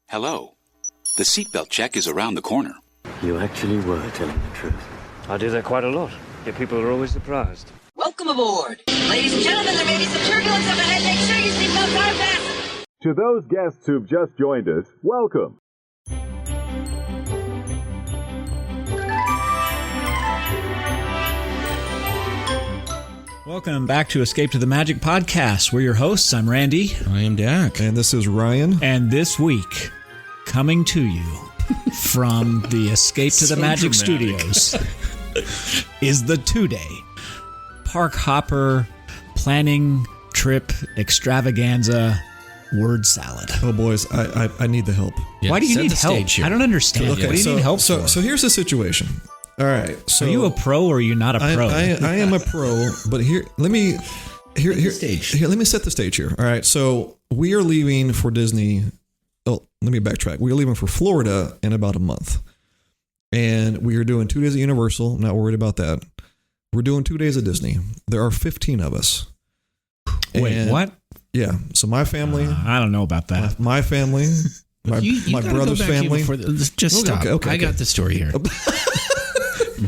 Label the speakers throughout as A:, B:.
A: Hello. The seatbelt check is around the corner.
B: You actually were telling the truth.
C: I do that quite a lot. Your people are always surprised.
D: Welcome aboard. Ladies and gentlemen, there may be some turbulence up ahead. Make sure your seatbelts are fastened.
E: To those guests who've just joined us, welcome.
F: Welcome back to Escape to the Magic podcast. We're your hosts. I'm Randy.
G: I am Dak.
H: And this is Ryan.
F: And this week, coming to you from the Escape to the Magic Studios is the 2-day Park Hopper planning trip extravaganza word salad.
H: Oh, boys, I need the help.
G: Yeah,
F: why do you need help? I don't understand.
H: Okay,
F: what do you need help for?
H: So here's the situation. All right. So
F: are you a pro or are you not a pro?
H: I am a pro, but let me set the stage here. All right. So we are leaving for Disney. Oh, let me backtrack. We are leaving for Florida in about a month. And we are doing 2 days at Universal. I'm not worried about that. We're doing 2 days at Disney. There are 15 of us.
F: Wait, what?
H: Yeah. So my family.
F: I don't know about that.
H: My family. My brother's family.
G: Just stop.
H: Okay.
G: I got the story here.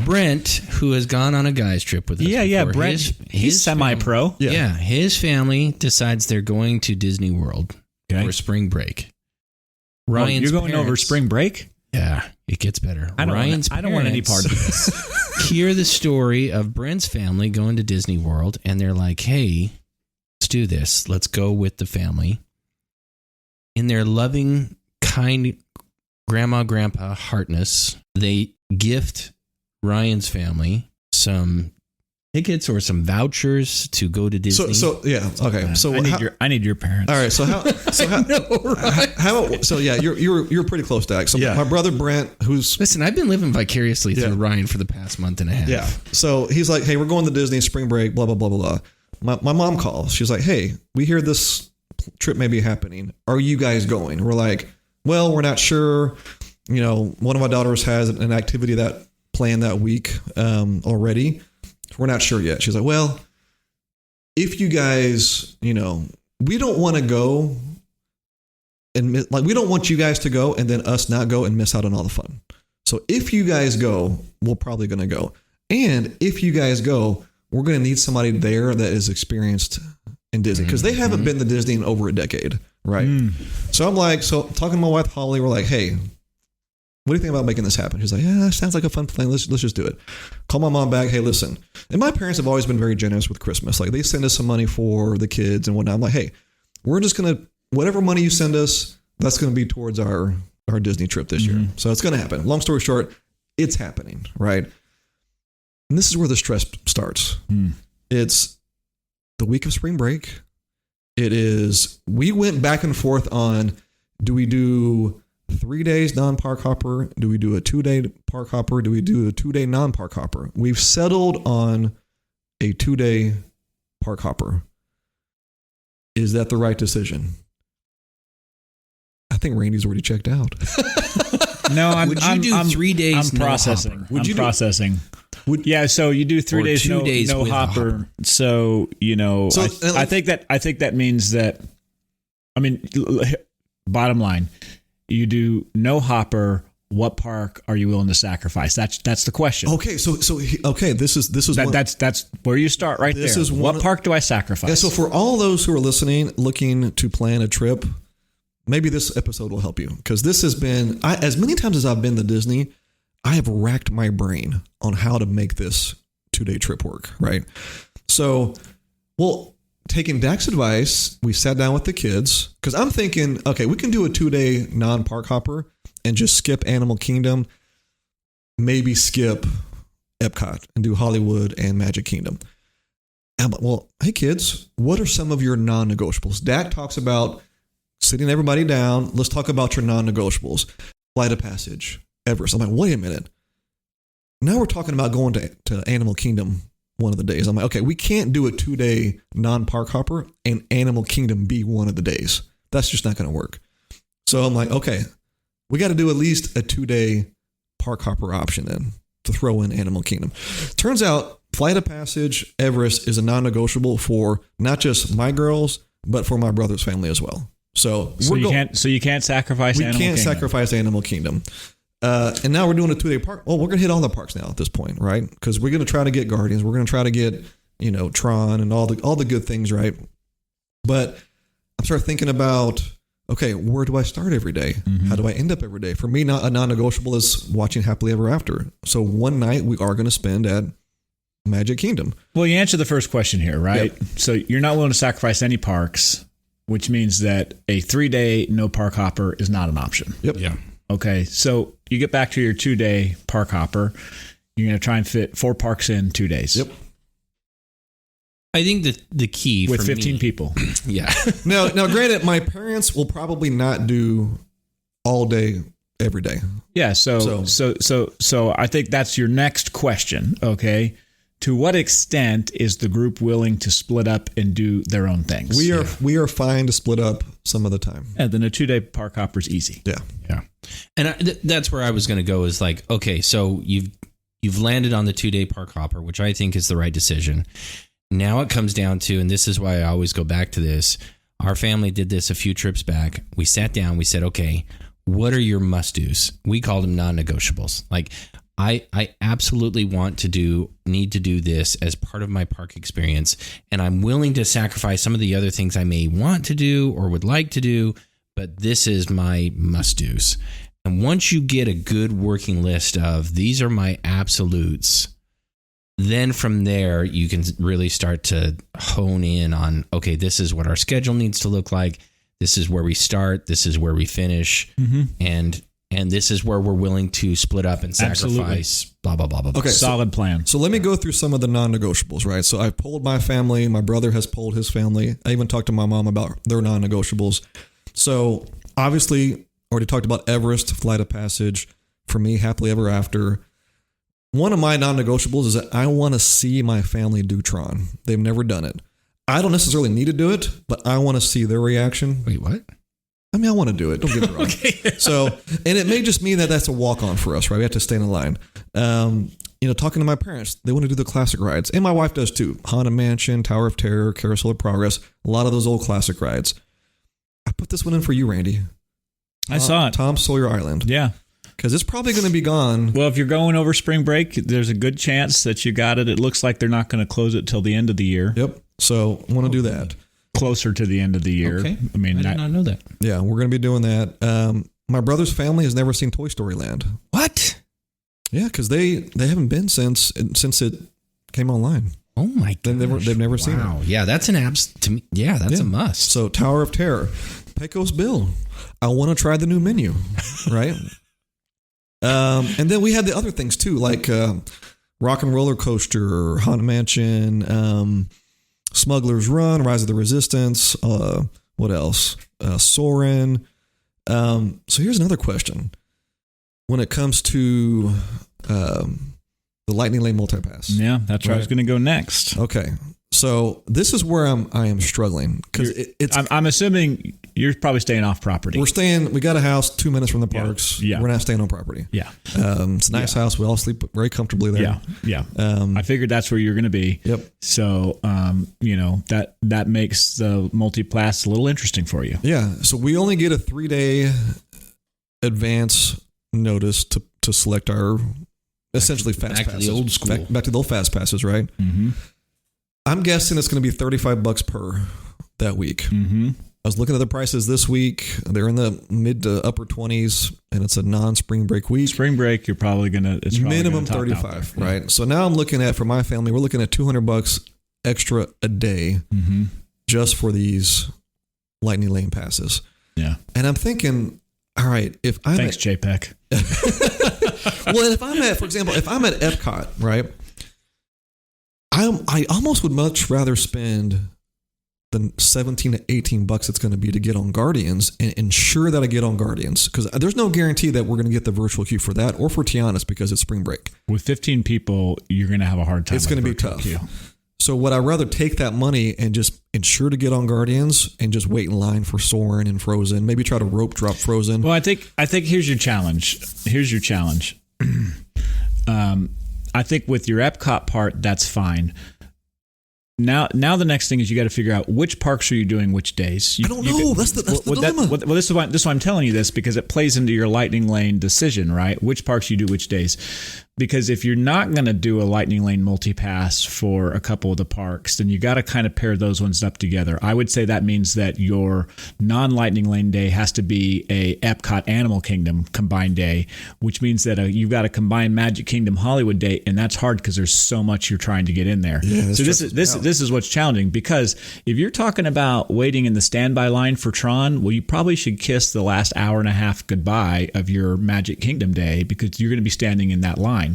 G: Brent, who has gone on a guys trip with us.
F: Yeah.
G: before,
F: Brent, he's semi-pro.
G: Yeah. His family decides they're going to Disney World for spring break. Ryan's
F: you're going over spring break?
G: Yeah, it gets better.
F: I don't want any part of this.
G: Hear the story of Brent's family going to Disney World, and they're like, hey, let's do this. Let's go with the family. In their loving, kind grandma, grandpa heartness, they gift Ryan's family some tickets or some vouchers to go to Disney.
H: So yeah, okay. So
F: I need your parents.
H: All right. So you're pretty close, Dak. So my brother Brent,
G: listen, I've been living vicariously through Ryan for the past month and a half.
H: Yeah. So he's like, hey, we're going to Disney spring break. Blah blah blah blah blah. My mom calls. She's like, hey, we hear this trip may be happening. Are you guys going? We're like, well, we're not sure. You know, one of my daughters has an activity that planned that week already. We're not sure yet. She's like, well, if you guys, we don't want to go and we don't want you guys to go and then us not go and miss out on all the fun. So if you guys go, we're probably going to go. And if you guys go, we're going to need somebody there that is experienced in Disney because they haven't been to Disney in over a decade. Right. So I'm like, talking to my wife, Holly, we're like, hey, what do you think about making this happen? She's like, yeah, sounds like a fun plan. Let's just do it. Call my mom back. Hey, listen. And my parents have always been very generous with Christmas. Like they send us some money for the kids and whatnot. I'm like, hey, we're just going to, whatever money you send us, that's going to be towards our Disney trip this year. So it's going to happen. Long story short, it's happening. Right. And this is where the stress starts. It's the week of spring break. We went back and forth on, do we do 3 days non-park hopper? Do we do a 2-day park hopper? Do we do a 2-day non-park hopper? We've settled on a 2-day park hopper. Is that the right decision? I think Randy's already checked out.
F: No,
G: Would you do 3 days?
F: I'm processing. Processing. So you do 3 days,
G: 2 days
F: no hopper. So I think that means that. I mean, bottom line. You do no hopper. What park are you willing to sacrifice? That's the question.
H: Okay, so this is
F: that's where you start right there. What park do I sacrifice?
H: Yeah, so for all those who are listening, looking to plan a trip, maybe this episode will help you because this has been as many times as I've been to Disney, I have racked my brain on how to make this 2-day trip work. Right. So, taking Dak's advice, we sat down with the kids because I'm thinking, okay, we can do a 2-day non-park hopper and just skip Animal Kingdom, maybe skip Epcot and do Hollywood and Magic Kingdom. And I'm like, well, hey kids, what are some of your non-negotiables? Dak talks about sitting everybody down. Let's talk about your non-negotiables. Flight of Passage, Everest. I'm like, wait a minute. Now we're talking about going to Animal Kingdom one of the days. I'm like, okay, we can't do a 2-day non-park hopper and Animal Kingdom be one of the days. That's just not going to work. So I'm like, okay, we got to do at least a 2-day park hopper option then to throw in Animal Kingdom. Turns out Flight of Passage, Everest is a non-negotiable for not just my girls, but for my brother's family as well. So
F: you can't sacrifice.
H: We
F: Animal
H: can't
F: Kingdom.
H: sacrifice Animal Kingdom. And now we're doing a 2-day park. Well, we're going to hit all the parks now at this point, right? Because we're going to try to get Guardians. We're going to try to get, Tron and all the good things, right? But I'm starting thinking about, okay, where do I start every day?
F: Mm-hmm.
H: How do I end up every day? For me, not a non-negotiable is watching Happily Ever After. So one night we are going to spend at Magic Kingdom.
F: Well, you answered the first question here, right?
H: Yep.
F: So you're not willing to sacrifice any parks, which means that a 3-day no park hopper is not an option.
H: Yep.
G: Yeah.
F: Okay, so you get back to your 2-day park hopper. You're going to try and fit 4 parks in 2 days.
H: Yep.
G: I think that the key
F: With
G: for
F: 15
G: me,
F: people.
G: Yeah.
H: Now, granted, my parents will probably not do all day every day.
F: Yeah, so I think that's your next question, okay? To what extent is the group willing to split up and do their own things?
H: We are fine to split up some of the time.
F: And then a 2-day park hopper is easy.
H: Yeah.
G: Yeah. And that's where I was going to go is like, okay, so you've landed on the 2-day park hopper, which I think is the right decision. Now it comes down to, and this is why I always go back to this. Our family did this a few trips back. We sat down, we said, okay, what are your must-dos? We called them non-negotiables. Like, I absolutely need to do this as part of my park experience. And I'm willing to sacrifice some of the other things I may want to do or would like to do, but this is my must-dos. And once you get a good working list of these are my absolutes, then from there, you can really start to hone in on, okay, this is what our schedule needs to look like. This is where we start. This is where we finish. Mm-hmm. And this is where we're willing to split up and sacrifice, blah, blah, blah, blah.
H: Okay,
F: solid plan.
H: So let me go through some of the non-negotiables, right? So I've polled my family. My brother has polled his family. I even talked to my mom about their non-negotiables. So obviously, already talked about Everest, Flight of Passage. For me, Happily Ever After. One of my non-negotiables is that I want to see my family do Tron. They've never done it. I don't necessarily need to do it, but I want to see their reaction.
G: Wait, what?
H: I mean, I want to do it. Don't get me wrong.
F: Okay.
H: So, and it may just mean that that's a walk-on for us, right? We have to stay in line. Talking to my parents, they want to do the classic rides. And my wife does too. Haunted Mansion, Tower of Terror, Carousel of Progress, a lot of those old classic rides. I put this one in for you, Randy.
F: I saw it.
H: Tom Sawyer Island.
F: Yeah.
H: Because it's probably going to be gone.
F: Well, if you're going over spring break, there's a good chance that you got it. It looks like they're not going to close it till the end of the year.
H: Yep. So I want to do that.
F: Closer to the end of the year.
G: Okay.
F: I mean,
G: I did not know that.
H: Yeah, we're going to be doing that. My brother's family has never seen Toy Story Land.
G: What?
H: Yeah, because they haven't been since it came online.
G: Oh my god!
H: They've never seen it.
G: Wow. Yeah, that's an abs to me. Yeah, that's a must.
H: So Tower of Terror, Pecos Bill. I want to try the new menu, right? And then we had the other things too, like Rock and Roller Coaster, Haunted Mansion, Smuggler's Run, Rise of the Resistance. What else? Soarin'. So here's another question. When it comes to the Lightning Lane Multipass.
F: Yeah, that's where I was going to go next.
H: Okay. So this is where I am struggling because it's.
F: I'm assuming you're probably staying off property.
H: We got a house 2 minutes from the parks.
F: Yeah.
H: We're not staying on property.
F: Yeah.
H: It's a nice house. We all sleep very comfortably there.
F: Yeah. I figured that's where you're going to be.
H: Yep.
F: So, that makes the multi-pass a little interesting for you.
H: Yeah. So we only get a 3-day advance notice to select our essentially fast
G: back
H: passes.
G: To the old school.
H: Back to the old fast passes, right?
F: Mm-hmm.
H: I'm guessing it's going to be $35 per that week.
F: Mm-hmm.
H: I was looking at the prices this week. They're in the mid to upper 20s, and it's a non-spring break week.
F: Spring break, you're probably it's
H: minimum
F: gonna top
H: 35,
F: out
H: right? So now I'm looking at, for my family, we're looking at $200 extra a day just for these Lightning Lane passes.
F: Yeah,
H: and I'm thinking, all right,
F: thanks, JPEG.
H: Well, for example, if I'm at Epcot, right? I almost would much rather spend the $17 to $18 it's going to be to get on Guardians and ensure that I get on Guardians, because there's no guarantee that we're going to get the virtual queue for that or for Tiana's because it's spring break.
F: With 15 people, you're going to have a hard time.
H: It's going to be tough. Queue. So would I rather take that money and just ensure to get on Guardians and just wait in line for Soarin' and Frozen, maybe try to rope drop Frozen?
F: Well, I think here's your challenge. I think with your Epcot part, that's fine. Now the next thing is you got to figure out which parks are you doing which days.
H: I don't know. That's the dilemma.
F: This is why I'm telling you this, because it plays into your lightning lane decision, right? Which parks you do which days. Because if you're not going to do a lightning lane multipass for a couple of the parks, then you got to kind of pair those ones up together. I would say that means that your non-lightning lane day has to be a Epcot Animal Kingdom combined day, which means that you've got a combined Magic Kingdom Hollywood day, and that's hard because there's so much you're trying to get in there.
H: Yeah,
F: so this is what's challenging, because if you're talking about waiting in the standby line for Tron, well, you probably should kiss the last hour and a half goodbye of your Magic Kingdom day, because you're going to be standing in that line.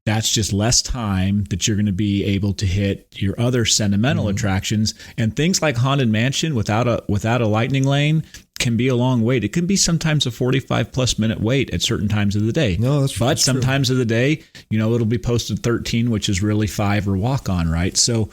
F: That's just less time that you're going to be able to hit your other sentimental attractions, and things like Haunted Mansion without a lightning lane can be a long wait. It can be sometimes a 45+ minute wait at certain times of the day.
H: No, that's
F: but some
H: true.
F: times of the day, it'll be posted 13, which is really 5 or walk on, right? So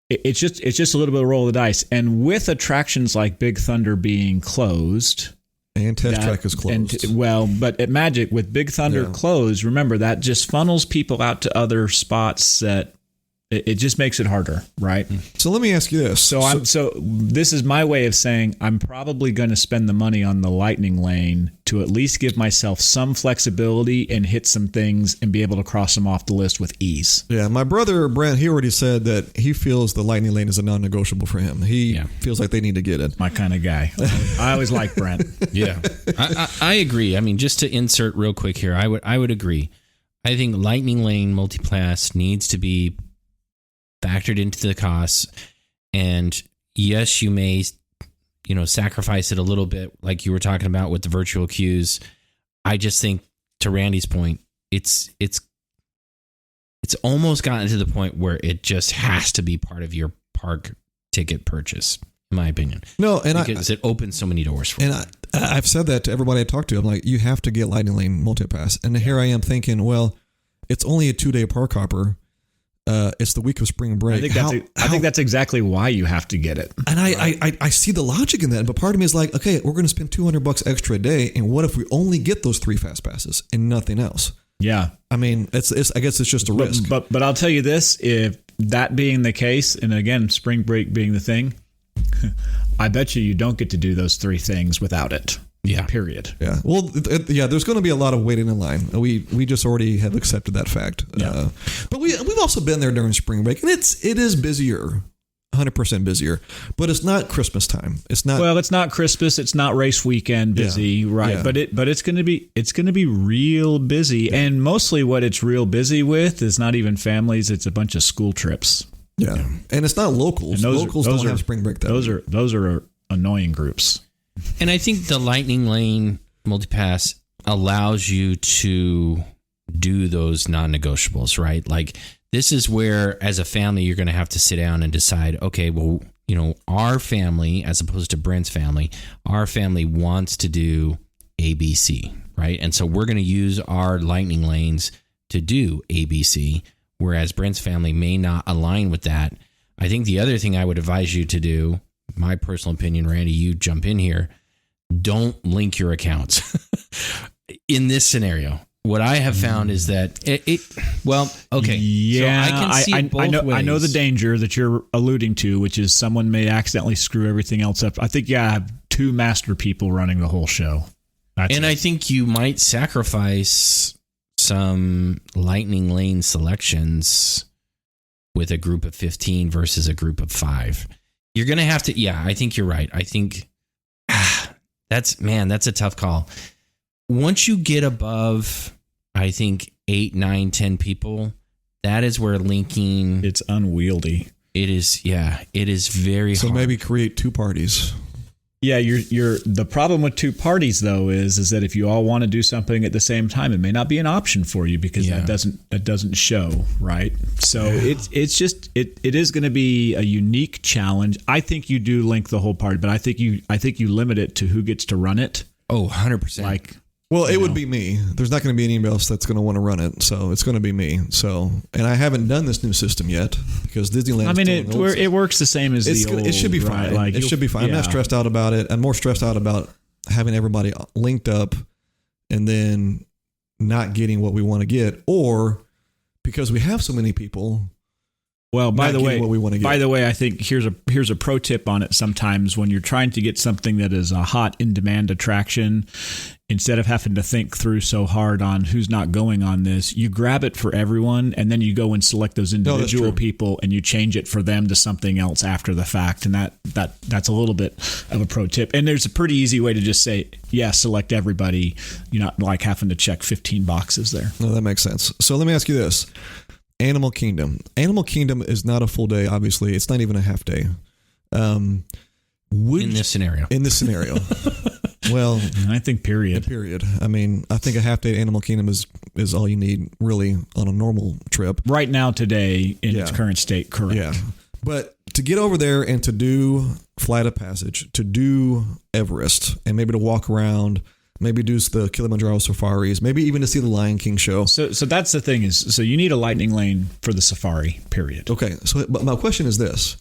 F: it's just a little bit of roll of the dice. And with attractions like Big Thunder being closed.
H: And Test Track is closed.
F: But at Magic, with Big Thunder closed, remember that just funnels people out to other spots that it just makes it harder, right?
H: So let me ask you this.
F: So this is my way of saying I'm probably going to spend the money on the lightning lane to at least give myself some flexibility and hit some things and be able to cross them off the list with ease.
H: Yeah, my brother Brent, he already said that he feels the lightning lane is a non-negotiable for him. He feels like they need to get it.
F: My kind of guy. I always like Brent.
G: Yeah, I agree. I mean, just to insert real quick here, I would agree. I think lightning lane multipass needs to be factored into the costs, and yes, you may sacrifice it a little bit, like you were talking about with the virtual queues. I just think, to Randy's point, it's almost gotten to the point where it just has to be part of your park ticket purchase, in my opinion.
H: No, and
G: because it opens so many doors for you.
H: And I've said that to everybody I talk to. I'm like, you have to get lightning lane multipass, and here I am thinking, well, it's only a 2-day park hopper. It's the week of spring break.
F: I think that's exactly why you have to get it.
H: And I see the logic in that, but part of me is like, okay, we're going to spend $200 extra a day, and what if we only get those 3 fast passes and nothing else?
F: Yeah,
H: I mean, I guess it's just a risk.
F: But I'll tell you this: if that being the case, and again, spring break being the thing, I bet you don't get to do those 3 things without it.
G: Yeah.
F: Period.
H: Yeah. Well, there's going to be a lot of waiting in line. We just already have accepted that fact.
F: Yeah.
H: But we've also been there during spring break, and it is busier. 100% busier, but it's not Christmas time. It's not.
F: Well, it's not Christmas. It's not race weekend busy, right? Yeah. But it's going to be real busy, and mostly what it's real busy with is not even families. It's a bunch of school trips.
H: Yeah, and it's not locals.
F: And
H: locals don't have spring break.
F: Those are annoying groups.
G: And I think the lightning lane multipass allows you to do those non-negotiables, right? Like, this is where, as a family, you're going to have to sit down and decide, okay, well, our family, as opposed to Brent's family, our family wants to do ABC, right? And so we're going to use our lightning lanes to do ABC, whereas Brent's family may not align with that. I think the other thing I would advise you to do, my personal opinion, Randy, you jump in here, don't link your accounts in this scenario. What I have found is that okay.
F: Yeah,
G: so I can see it both ways.
F: I know the danger that you're alluding to, which is someone may accidentally screw everything else up. I think I have 2 master people running the whole show.
G: I think you might sacrifice some lightning lane selections with a group of 15 versus a group of 5. You're going to have to, I think you're right. I think that's a tough call. Once you get above, I think 8, 9, 10 people, that is where linking,
F: it's unwieldy.
G: It is very hard.
H: So maybe create 2 parties.
F: Yeah, you're the problem with 2 parties though is that if you all want to do something at the same time, it may not be an option for you because that doesn't show, right? So it is going to be a unique challenge. I think you do link the whole party, but I think you limit it to who gets to run it.
G: Oh, 100%.
H: Well, it would be me. There's not going to be anybody else that's going to want to run it, so it's going to be me. So, and I haven't done this new system yet because Disneyland.
F: I mean, it works the same as the old.
H: It should be fine.
F: Right?
H: It should be fine. I'm not stressed out about it. I'm more stressed out about having everybody linked up and then not getting what we want to get, or because we have so many people,
F: Well, by
H: not
F: the
H: getting
F: way,
H: what we want to get.
F: by the way, I think here's a pro tip on it. Sometimes when you're trying to get something that is a hot in demand attraction, instead of having to think through so hard on who's not going on this, you grab it for everyone, and then you go and select those individual people, and you change it for them to something else after the fact. And that's a little bit of a pro tip. And there's a pretty easy way to just say, yeah, select everybody. You're not like having to check 15 boxes there.
H: No, that makes sense. So let me ask you this. Animal Kingdom. Animal Kingdom is not a full day, obviously. It's not even a half day.
G: In this scenario.
H: Well,
F: I think period.
H: I mean, I think a half day at Animal Kingdom is all you need really on a normal trip.
F: Right now, today, in its current state, correct.
H: Yeah. But to get over there and to do Flight of Passage, to do Everest, and maybe to walk around, maybe do the Kilimanjaro safaris, maybe even to see the Lion King show.
F: So that's the thing is, so you need a lightning lane for the safari, period.
H: Okay. So but my question is this.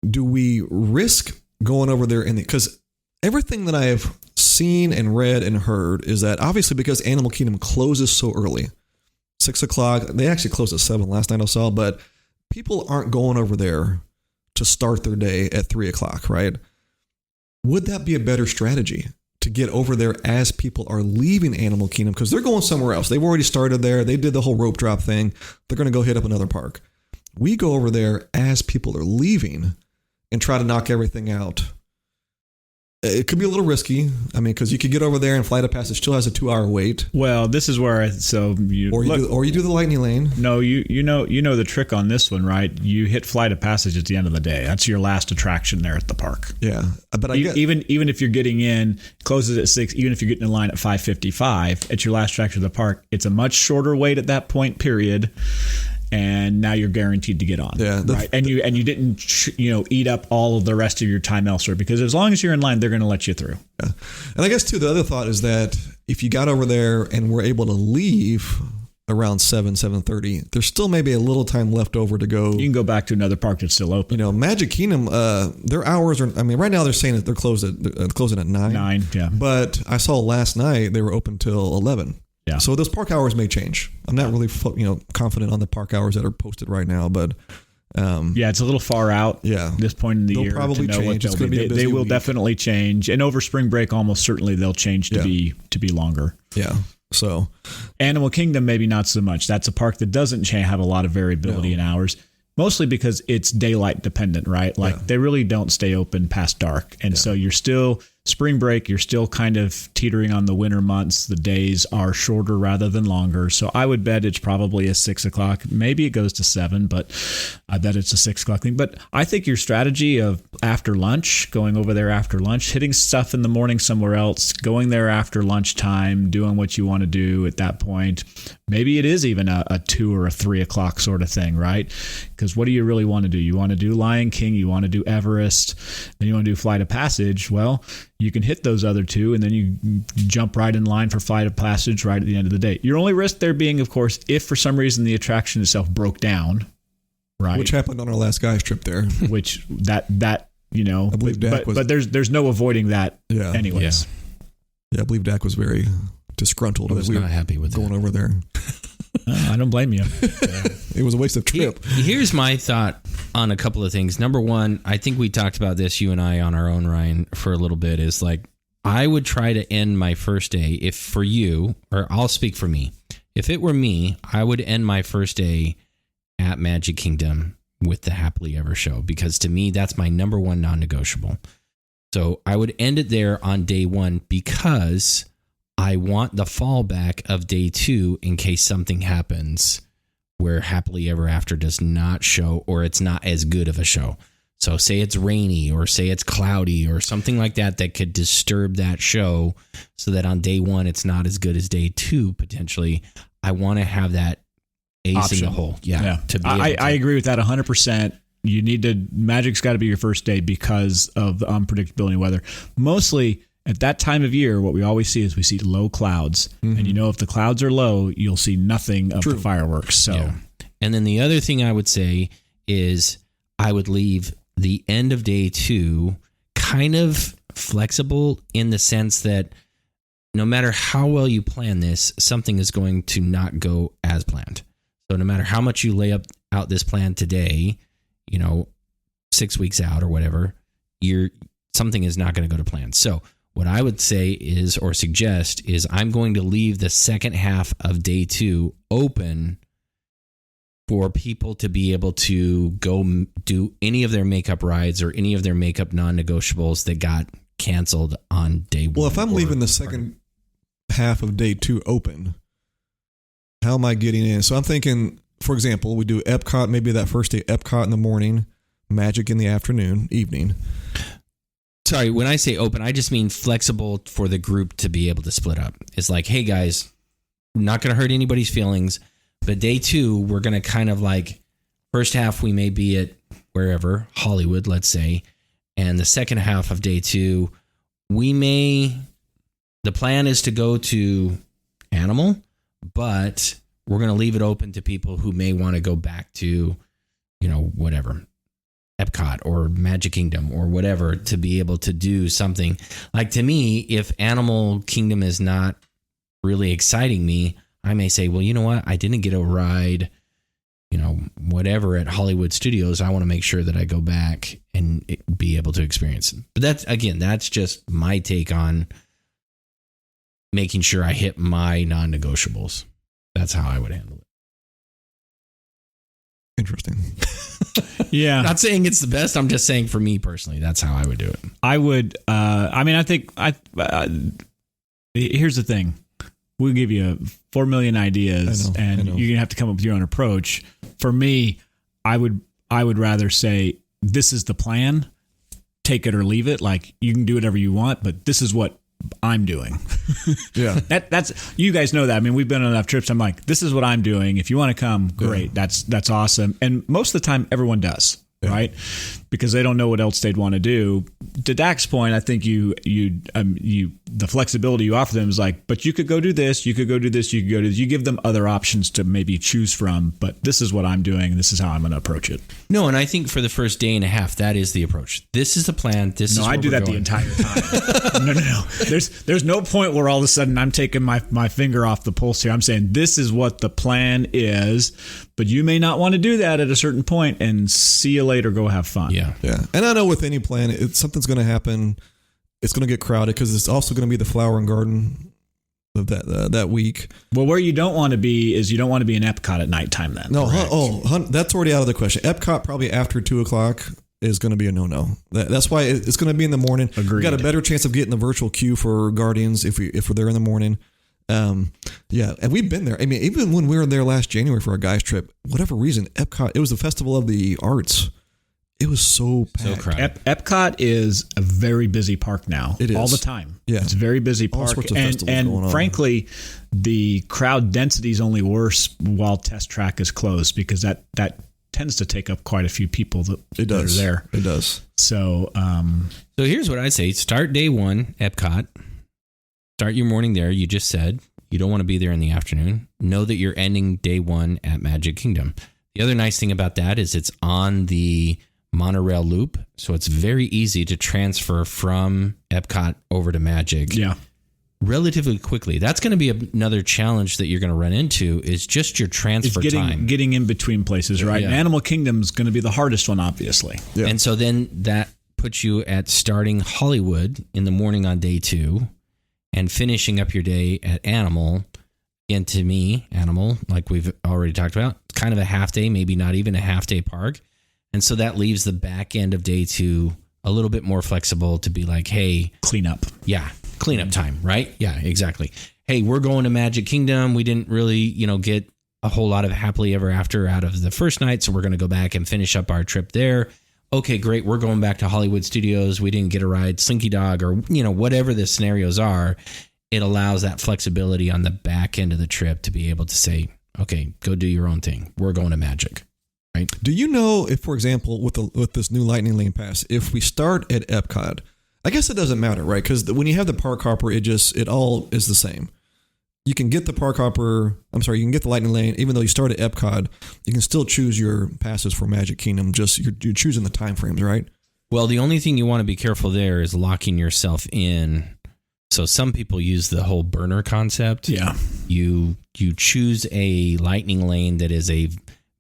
H: Do we risk going over there? Because everything that I have seen and read and heard is that obviously because Animal Kingdom closes so early, 6 o'clock, they actually closed at 7 last night I saw, but people aren't going over there to start their day at 3 o'clock, right? Would that be a better strategy? To get over there as people are leaving Animal Kingdom because they're going somewhere else. They've already started there. They did the whole rope drop thing. They're going to go hit up another park. We go over there as people are leaving and try to knock everything out. It could be a little risky. I mean, because you could get over there and Flight of Passage still has a 2-hour wait.
F: Well, this is where you
H: do the lightning lane.
F: No, you know the trick on this one, right? You hit Flight of Passage at the end of the day. That's your last attraction there at the park.
H: Yeah, but
F: even if you're getting in, closes at 6. Even if you're getting in line at 5:55, it's your last attraction of the park. It's a much shorter wait at that point. Period. And now you're guaranteed to get on.
H: Yeah,
F: right. And you didn't eat up all of the rest of your time elsewhere because as long as you're in line, they're going to let you through.
H: Yeah. And I guess too, the other thought is that if you got over there and were able to leave around 7:30, there's still maybe a little time left over to go.
F: You can go back to another park that's still open.
H: Magic Kingdom, their hours are. I mean, right now they're saying that they're closing at 9.
F: 9, yeah.
H: But I saw last night they were open till 11.
F: Yeah.
H: So those park hours may change. I'm not really confident on the park hours that are posted right now, but
F: it's a little far out.
H: Yeah.
F: This point in the
H: They'll
F: year
H: probably
F: to know
H: change.
F: what
H: It's gonna be a busy
F: they will
H: week.
F: definitely change. And over spring break, almost certainly they'll change to be longer.
H: Yeah. So
F: Animal Kingdom, maybe not so much. That's a park that doesn't have a lot of variability in hours. Mostly because it's daylight dependent, right? Like they really don't stay open past dark. And so you're still spring break, you're still kind of teetering on the winter months. The days are shorter rather than longer. So I would bet it's probably a 6 o'clock. Maybe it goes to 7, but I bet it's a 6 o'clock thing. But I think your strategy of after lunch, going over there after lunch, hitting stuff in the morning somewhere else, going there after lunchtime, doing what you want to do at that point. Maybe it is even a 2 or a 3 o'clock sort of thing, right? Because what do you really want to do? You want to do Lion King, you want to do Everest, then you want to do Flight of Passage. Well, you can hit those other two, and then you jump right in line for Flight of Passage right at the end of the day. Your only risk there being, of course, if for some reason the attraction itself broke down, right?
H: Which happened on our last guys trip there.
F: Which that I
H: believe Dak
F: but there's no avoiding that.
H: Yeah.
F: Anyways.
H: Yeah, I believe Dak was very disgruntled.
G: I was not happy with
H: going over there.
F: I don't blame you.
H: It was a waste of trip.
G: Here's my thought on a couple of things. Number one, I think we talked about this, you and I, on our own, Ryan, for a little bit, is like, I would try to end my first day, if for you, or I'll speak for me. If it were me, I would end my first day at Magic Kingdom with the Happily Ever show, because to me, that's my number one non-negotiable. So I would end it there on day one because I want the fallback of day two in case something happens where Happily Ever After does not show, or it's not as good of a show. So say it's rainy, or say it's cloudy, or something like that could disturb that show, so that on day one it's not as good as day two potentially. I want to have that ace
F: option
G: in the hole. Yeah.
F: I agree with that 100%. You need to, Magic's got to be your first day because of the unpredictability of weather. Mostly at that time of year, what we always see is we see low clouds. Mm-hmm. And if the clouds are low, you'll see nothing of the fireworks. So,
G: yeah. And then the other thing I would say is I would leave the end of day two kind of flexible, in the sense that no matter how well you plan this, something is going to not go as planned. So no matter how much you lay out out this plan today, 6 weeks out or whatever, something is not going to go to plan. So what I would say is, or suggest, is I'm going to leave the second half of day 2 open for people to be able to go do any of their makeup rides or any of their makeup non-negotiables that got canceled on day 1.
H: Well, if I'm leaving the second half of day 2 open, how am I getting in? So I'm thinking, for example, we do Epcot, maybe that first day, Epcot in the morning, Magic in the evening.
G: Sorry, when I say open, I just mean flexible for the group to be able to split up. It's like, hey guys, not going to hurt anybody's feelings, but day 2, we're going to kind of like, first half we may be at wherever, Hollywood, let's say, and the second half of day 2, the plan is to go to Animal, but we're going to leave it open to people who may want to go back to, whatever, Epcot or Magic Kingdom or whatever, to be able to do something. Like, to me, if Animal Kingdom is not really exciting me, I may say, well, you know what? I didn't get a ride, whatever at Hollywood Studios. I want to make sure that I go back and be able to experience it. But that's just my take on making sure I hit my non-negotiables. That's how I would handle it.
H: Interesting.
F: Yeah.
G: Not saying it's the best. I'm just saying for me personally, that's how I would do it.
F: I would, here's the thing. We'll give you 4 million ideas and you're going to have to come up with your own approach. For me, I would rather say, this is the plan, take it or leave it. Like, you can do whatever you want, but this is what I'm doing.
H: Yeah.
F: That's, you guys know that. I mean, we've been on enough trips. I'm like, this is what I'm doing. If you want to come, great. Yeah. That's awesome. And most of the time everyone does. Yeah. Right? Because they don't know what else they'd want to do. To Dak's point, I think the flexibility you offer them is like, but you could go do this, you could go do this, you could go do this. You give them other options to maybe choose from, but this is what I'm doing, and this is how I'm going to approach it.
G: No, and I think for the first day and a half, that is the approach. This is the plan. No,
F: I do that the entire time. No. There's no point where all of a sudden I'm taking my finger off the pulse here. I'm saying this is what the plan is, but you may not want to do that at a certain point, and see you later, go have fun.
G: Yeah.
H: And I know with any plan, something's going to happen. It's going to get crowded because it's also going to be the flower and garden of that week.
F: Well, where you don't want to be is you don't want to be in Epcot at nighttime then.
H: No, that's already out of the question. Epcot probably after 2:00 is going to be a no. That's why it's going to be in the morning.
F: Agreed.
H: We got a better chance of getting the virtual queue for Guardians if we're there in the morning. And we've been there. I mean, even when we were there last January for our guys trip, whatever reason, Epcot, it was the Festival of the Arts. It was so packed.
G: So crowded.
F: Epcot is a very busy park now.
H: It is.
F: All the time.
H: Yeah.
F: It's a very busy park.
H: All sorts of festivals going on.
F: Frankly, the crowd density is only worse while Test Track is closed, because that tends to take up quite a few people that are there.
H: It does.
F: So
G: here's what I'd say. Start day 1, Epcot. Start your morning there. You just said you don't want to be there in the afternoon. Know that you're ending day 1 at Magic Kingdom. The other nice thing about that is it's on the monorail loop, so it's very easy to transfer from Epcot over to Magic relatively quickly. That's going to be another challenge that you're going to run into, is just your transfer time.
F: Getting in between places, right?
G: Yeah.
F: And Animal Kingdom's going to be the hardest one, obviously.
H: Yeah.
G: And so then that puts you at starting Hollywood in the morning on day 2 and finishing up your day at Animal. And to me, Animal, like we've already talked about, it's kind of a half day, maybe not even a half day park. And so that leaves the back end of day 2 a little bit more flexible to be like, hey,
F: cleanup.
G: Yeah. Cleanup time, right? Yeah, exactly. Hey, we're going to Magic Kingdom. We didn't really, get a whole lot of happily ever after out of the first night. So we're going to go back and finish up our trip there. Okay, great. We're going back to Hollywood Studios. We didn't get a ride, Slinky Dog, or, whatever the scenarios are. It allows that flexibility on the back end of the trip to be able to say, okay, go do your own thing. We're going to Magic. Right.
H: Do you know if, for example, with this new Lightning Lane Pass, if we start at Epcot, I guess it doesn't matter, right? Because when you have the Park Hopper, it all is the same. You can get the Park Hopper. You can get the Lightning Lane, even though you start at Epcot. You can still choose your passes for Magic Kingdom. Just you're choosing the time frames, right?
G: Well, the only thing you want to be careful there is locking yourself in. So some people use the whole burner concept.
F: Yeah.
G: You choose a Lightning Lane that is a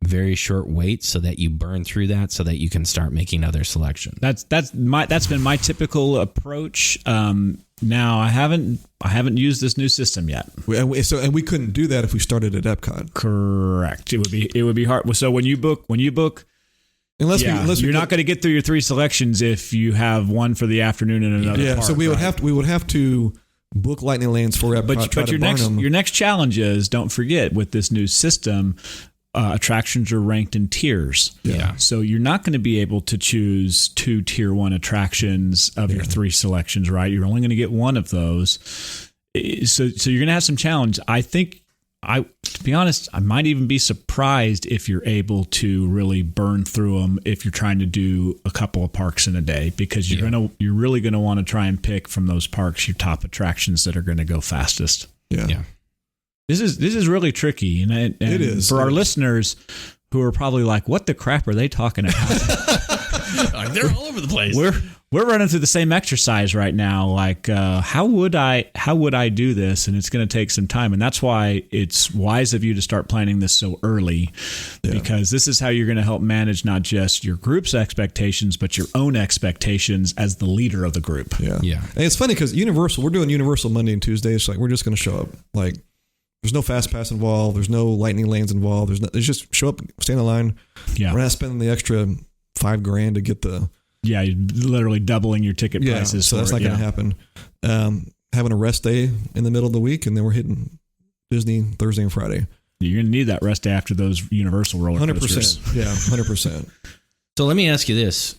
G: very short wait so that you burn through that so that you can start making other selections.
F: That's been my typical approach. Now I haven't used this new system yet.
H: And we couldn't do that if we started at Epcot.
F: Correct. It would be hard. So when you book, unless you're not going to get through your 3 selections if you have one for the afternoon and another.
H: Yeah.
F: Park,
H: So we would have to book lightning lanes for Epcot.
F: But your next challenge is, don't forget, with this new system, attractions are ranked in tiers.
G: Yeah.
F: So you're not going to be able to choose 2 tier 1 attractions of your 3 selections, right? You're only going to get one of those. So you're going to have some challenge. I think, to be honest, I might even be surprised if you're able to really burn through them if you're trying to do a couple of parks in a day, because you're really going to want to try and pick from those parks your top attractions that are going to go fastest.
H: Yeah.
F: This is really tricky, and it is for our listeners who are probably like, "What the crap are they talking about?"
G: They're all over the place.
F: We're running through the same exercise right now. Like, how would I do this? And it's going to take some time, and that's why it's wise of you to start planning this so early, because this is how you're going to help manage not just your group's expectations, but your own expectations as the leader of the group.
H: Yeah. And it's funny because we're doing Universal Monday and Tuesday. It's like we're just going to show up. Like, there's no fast pass involved. There's no lightning lanes involved. There's just show up, stand in line. Yeah. We're not spending the extra $5,000 to get the.
F: Yeah, you're literally doubling your ticket prices.
H: So that's not going to happen. Having a rest day in the middle of the week, and then we're hitting Disney Thursday and Friday.
F: You're going to need that rest day after those Universal roller coasters.
H: 100%. Yeah, 100%.
G: So let me ask you this.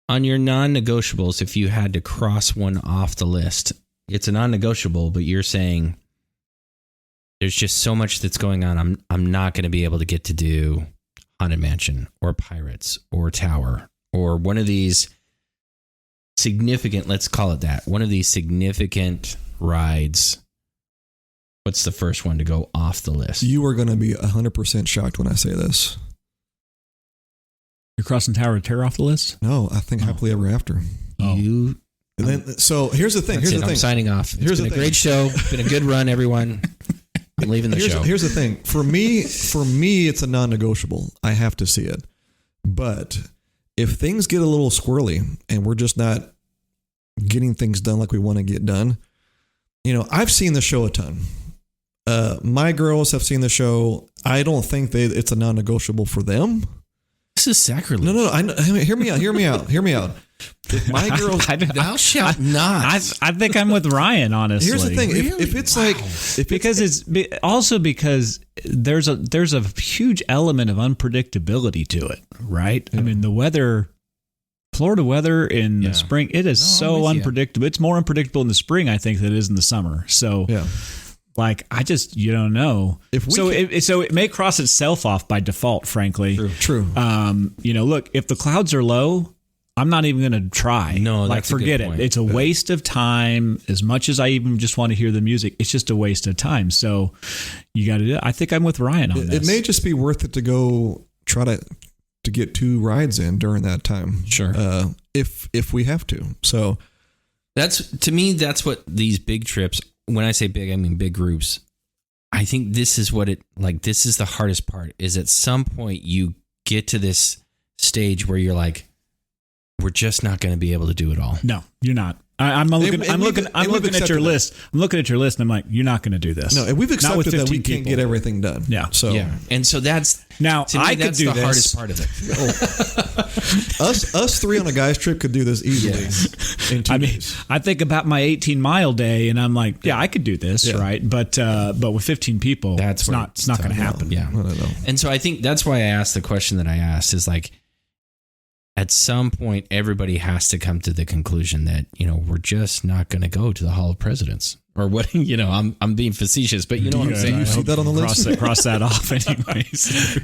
G: On your non-negotiables, if you had to cross one off the list, it's a non-negotiable, but you're saying there's just so much that's going on. I'm not going to be able to get to do Haunted Mansion or Pirates or Tower or one of these significant, let's call it that, one of these significant rides. What's the first one to go off the list?
H: You are going to be 100% shocked when I say this.
F: You're crossing Tower of Terror off the list?
H: No, I think Happily Ever After.
G: Oh.
H: So here's the thing.
G: I'm signing off. It's been a great show. Been a good run, everyone. I'm leaving the show.
H: Here's the thing. For me, it's a non-negotiable. I have to see it. But if things get a little squirrely and we're just not getting things done like we want to get done, I've seen the show a ton. My girls have seen the show. I don't think it's a non-negotiable for them.
G: This is sacrilege.
H: No. Hear me out. If my girls,
G: thou shalt not.
F: I think I'm with Ryan, honestly.
H: Here's the thing: if it's like, because there's a huge element of unpredictability to it, right? Yeah. I mean, the weather, Florida weather in the spring, it is so unpredictable. It's more unpredictable in the spring, I think, than it is in the summer. So, like, you don't know. So it may cross itself off by default, frankly. True.
F: Look, if the clouds are low, I'm not even going to try.
G: No,
F: like, forget it. It's a waste of time. As much as I even just want to hear the music, it's just a waste of time. So you got to do it. I think I'm with Ryan on this.
H: It may just be worth it to go try to get 2 rides in during that time.
G: Sure.
H: If we have to. So
G: to me, that's what these big trips, when I say big, I mean big groups. I think this is this is the hardest part, is at some point you get to this stage where you're like, we're just not going to be able to do it all.
F: No, you're not. I'm looking at your list. I'm looking at your list, and I'm like, you're not going to do this.
H: No, and we've accepted that we can't get everything done.
F: Yeah.
G: And so that's
F: now
G: to me,
F: I could do
G: the
F: this.
G: hardest part of it.
H: Us 3 on a guy's trip could do this easily. In 2 days.
F: I think about my 18-mile day, and I'm like, I could do this, right? But with 15 people, it's not going to happen.
G: Yeah.
H: No.
G: And so I think that's why I asked the question that I asked, is like, at some point, everybody has to come to the conclusion that, we're just not going to go to the Hall of Presidents. Or what, I'm being facetious, but you know what I'm saying.
H: You see that on the list?
F: Cross that off anyways.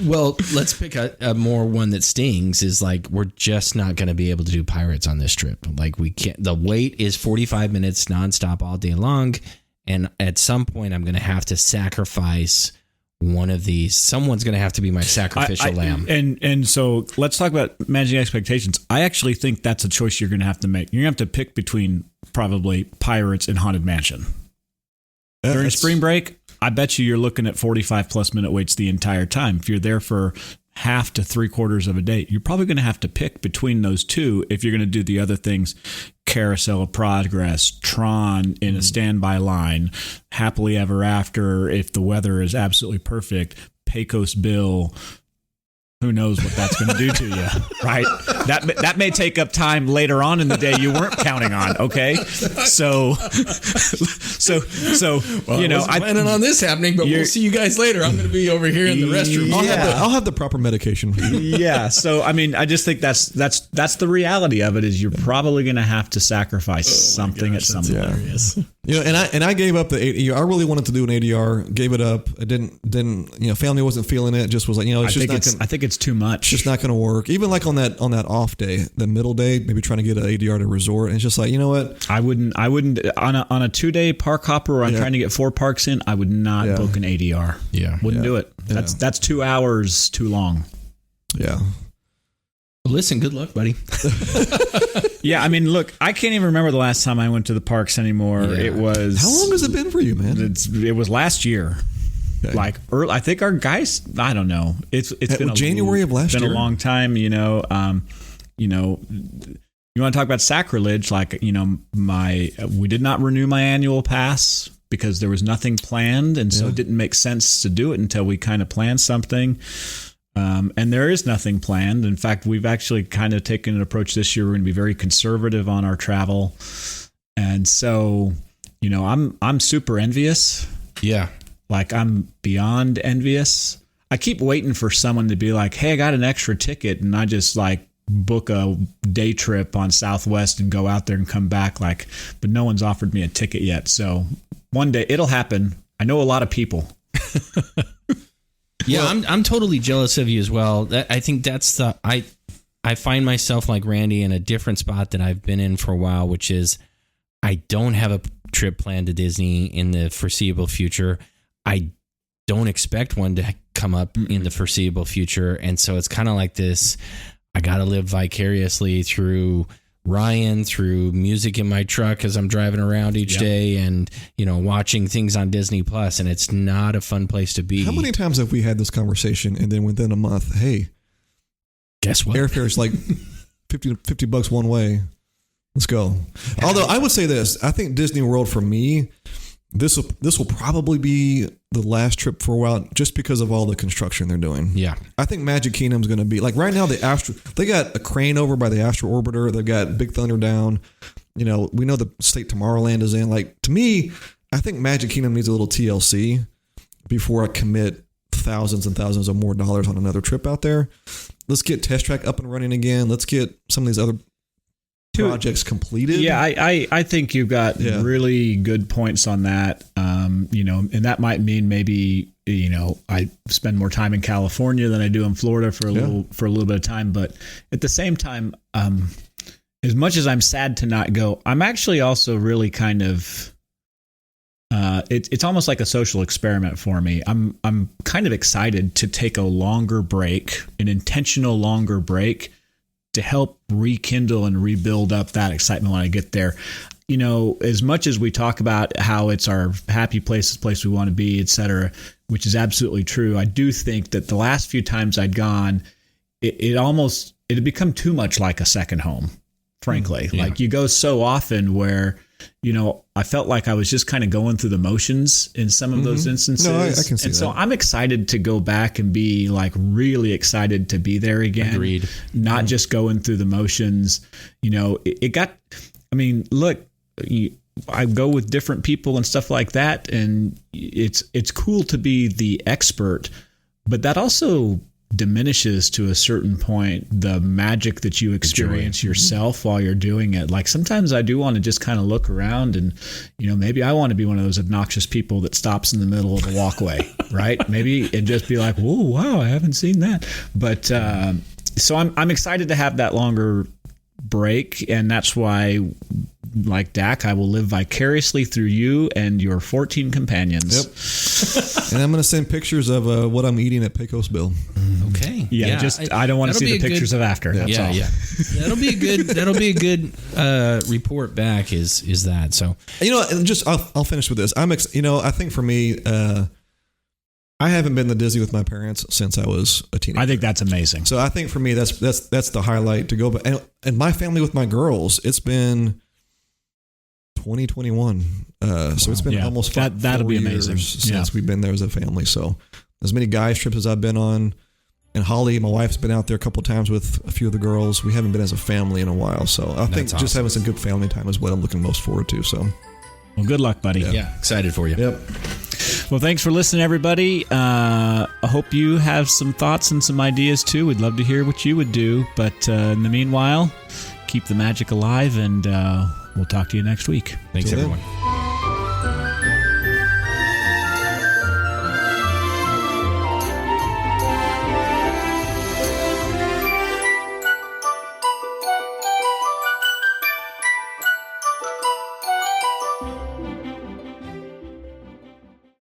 G: Well, let's pick a more one that stings, is like, we're just not going to be able to do Pirates on this trip. Like, we can't, the wait is 45 minutes nonstop all day long. And at some point, I'm going to have to sacrifice one of these. Someone's going to have to be my sacrificial lamb.
F: And so let's talk about managing expectations. I actually think that's a choice you're going to have to make. You're going to have to pick between probably Pirates and Haunted Mansion. During spring break, I bet you're looking at 45 plus minute waits the entire time. If you're there for half to 3/4 of a day, you're probably going to have to pick between those two if you're going to do the other things. Carousel of Progress, Tron in a standby line, Happily Ever After if the weather is absolutely perfect, Pecos Bill. Who knows what that's going to do to you, right? That may take up time later on in the day you weren't counting on. Okay, so
G: Well, I'm planning on this happening, but we'll see you guys later. I'm going to be over here in the restroom.
H: I'll have the proper medication.
F: Yeah. So I mean, I just think that's the reality of it. Is you're probably going to have to sacrifice something at some point.
H: And I gave up the ADR. I really wanted to do an ADR. Gave it up. I didn't. Family wasn't feeling it. Just was like,
F: I think it's too much.
H: It's just not going to work. Even like on that off day, the middle day, maybe trying to get an ADR to resort. And it's just like, you know what?
F: I wouldn't on a 2-day park hopper where I'm trying to get 4 parks in. I would not book an ADR.
G: Yeah,
F: wouldn't do it. That's 2 hours too long.
H: Yeah.
G: Well, listen, good luck, buddy.
F: Yeah, I mean, look, I can't even remember the last time I went to the parks anymore.
G: Yeah.
F: It was.
H: How long has it been for you, man?
F: It was last year. Okay. Like early, I think our guys. I don't know. It's been
H: January of last year.
F: Been a long time. You want to talk about sacrilege? Like we did not renew my annual pass because there was nothing planned, and so it didn't make sense to do it until we kind of planned something. And there is nothing planned. In fact, we've actually kind of taken an approach this year. We're going to be very conservative on our travel, and so I'm super envious.
G: Yeah.
F: Like, I'm beyond envious. I keep waiting for someone to be like, hey, I got an extra ticket, and I just like book a day trip on Southwest and go out there and come back. But no one's offered me a ticket yet. So one day it'll happen. I know a lot of people.
G: Yeah, I'm totally jealous of you as well. I think that's I find myself like Randy in a different spot that I've been in for a while, which is I don't have a trip planned to Disney in the foreseeable future. I don't expect one to come up in the foreseeable future. And so it's kind of like this, I got to live vicariously through Ryan, through music in my truck as I'm driving around each day and, watching things on Disney Plus. And it's not a fun place to be.
H: How many times have we had this conversation and then within a month, hey,
G: guess what?
H: Airfare's like $50 one way. Let's go. Yeah. Although I would say this, I think Disney World for me, this will probably be the last trip for a while just because of all the construction they're doing.
G: Yeah.
H: I think Magic Kingdom's going to be like right now they got a crane over by the Astro Orbiter. They've got Big Thunder down. We know the state Tomorrowland is in. Like, to me, I think Magic Kingdom needs a little TLC before I commit thousands and thousands of more dollars on another trip out there. Let's get Test Track up and running again. Let's get some of these other projects completed.
F: Yeah, I think you've got really good points on that. And that might mean maybe I spend more time in California than I do in Florida for a little bit of time. But at the same time, as much as I'm sad to not go, I'm actually also really kind of. It's almost like a social experiment for me. I'm kind of excited to take a longer break, an intentional longer break, to help rekindle and rebuild up that excitement when I get there. As much as we talk about how it's our happy place, the place we want to be, et cetera, which is absolutely true, I do think that the last few times I'd gone, it had become too much like a second home, frankly. Yeah. Like, you go so often where, I felt like I was just kind of going through the motions in some of those instances.
H: No, I can see
F: and
H: that.
F: so I'm excited to go back and be like really excited to be there again.
G: Agreed.
F: Not just going through the motions. I go with different people and stuff like that. And it's cool to be the expert, but that also diminishes to a certain point the magic that you experience yourself while you're doing it. Like, sometimes I do want to just kind of look around and, maybe I want to be one of those obnoxious people that stops in the middle of a walkway, right? Maybe and just be like, whoa, wow, I haven't seen that. But so I'm excited to have that longer break, and that's why, like Dak, I will live vicariously through you and your 14 companions.
H: Yep. And I'm going to send pictures of what I'm eating at Pecos Bill.
G: Okay.
F: Yeah, just I don't want to see the pictures of after. That's all.
G: Yeah. That'll be a good report back. Is that so?
H: And just I'll finish with this. I think for me, I haven't been to Disney with my parents since I was a teenager.
F: I think that's amazing.
H: So I think for me, that's the highlight to go. But and my family with my girls, it's been 2021. So it's been almost
F: that'll be amazing
H: since we've been there as a family. So as many guys trips as I've been on, and Holly, my wife's been out there a couple of times with a few of the girls. We haven't been as a family in a while. So I think just having some good family time is what I'm looking most forward to. So,
F: well, good luck, buddy.
G: Yeah, excited for you.
H: Yep.
F: Well, thanks for listening, everybody. I hope you have some thoughts and some ideas, too. We'd love to hear what you would do. But in the meanwhile, keep the magic alive, and we'll talk to you next week.
G: Thanks, everyone.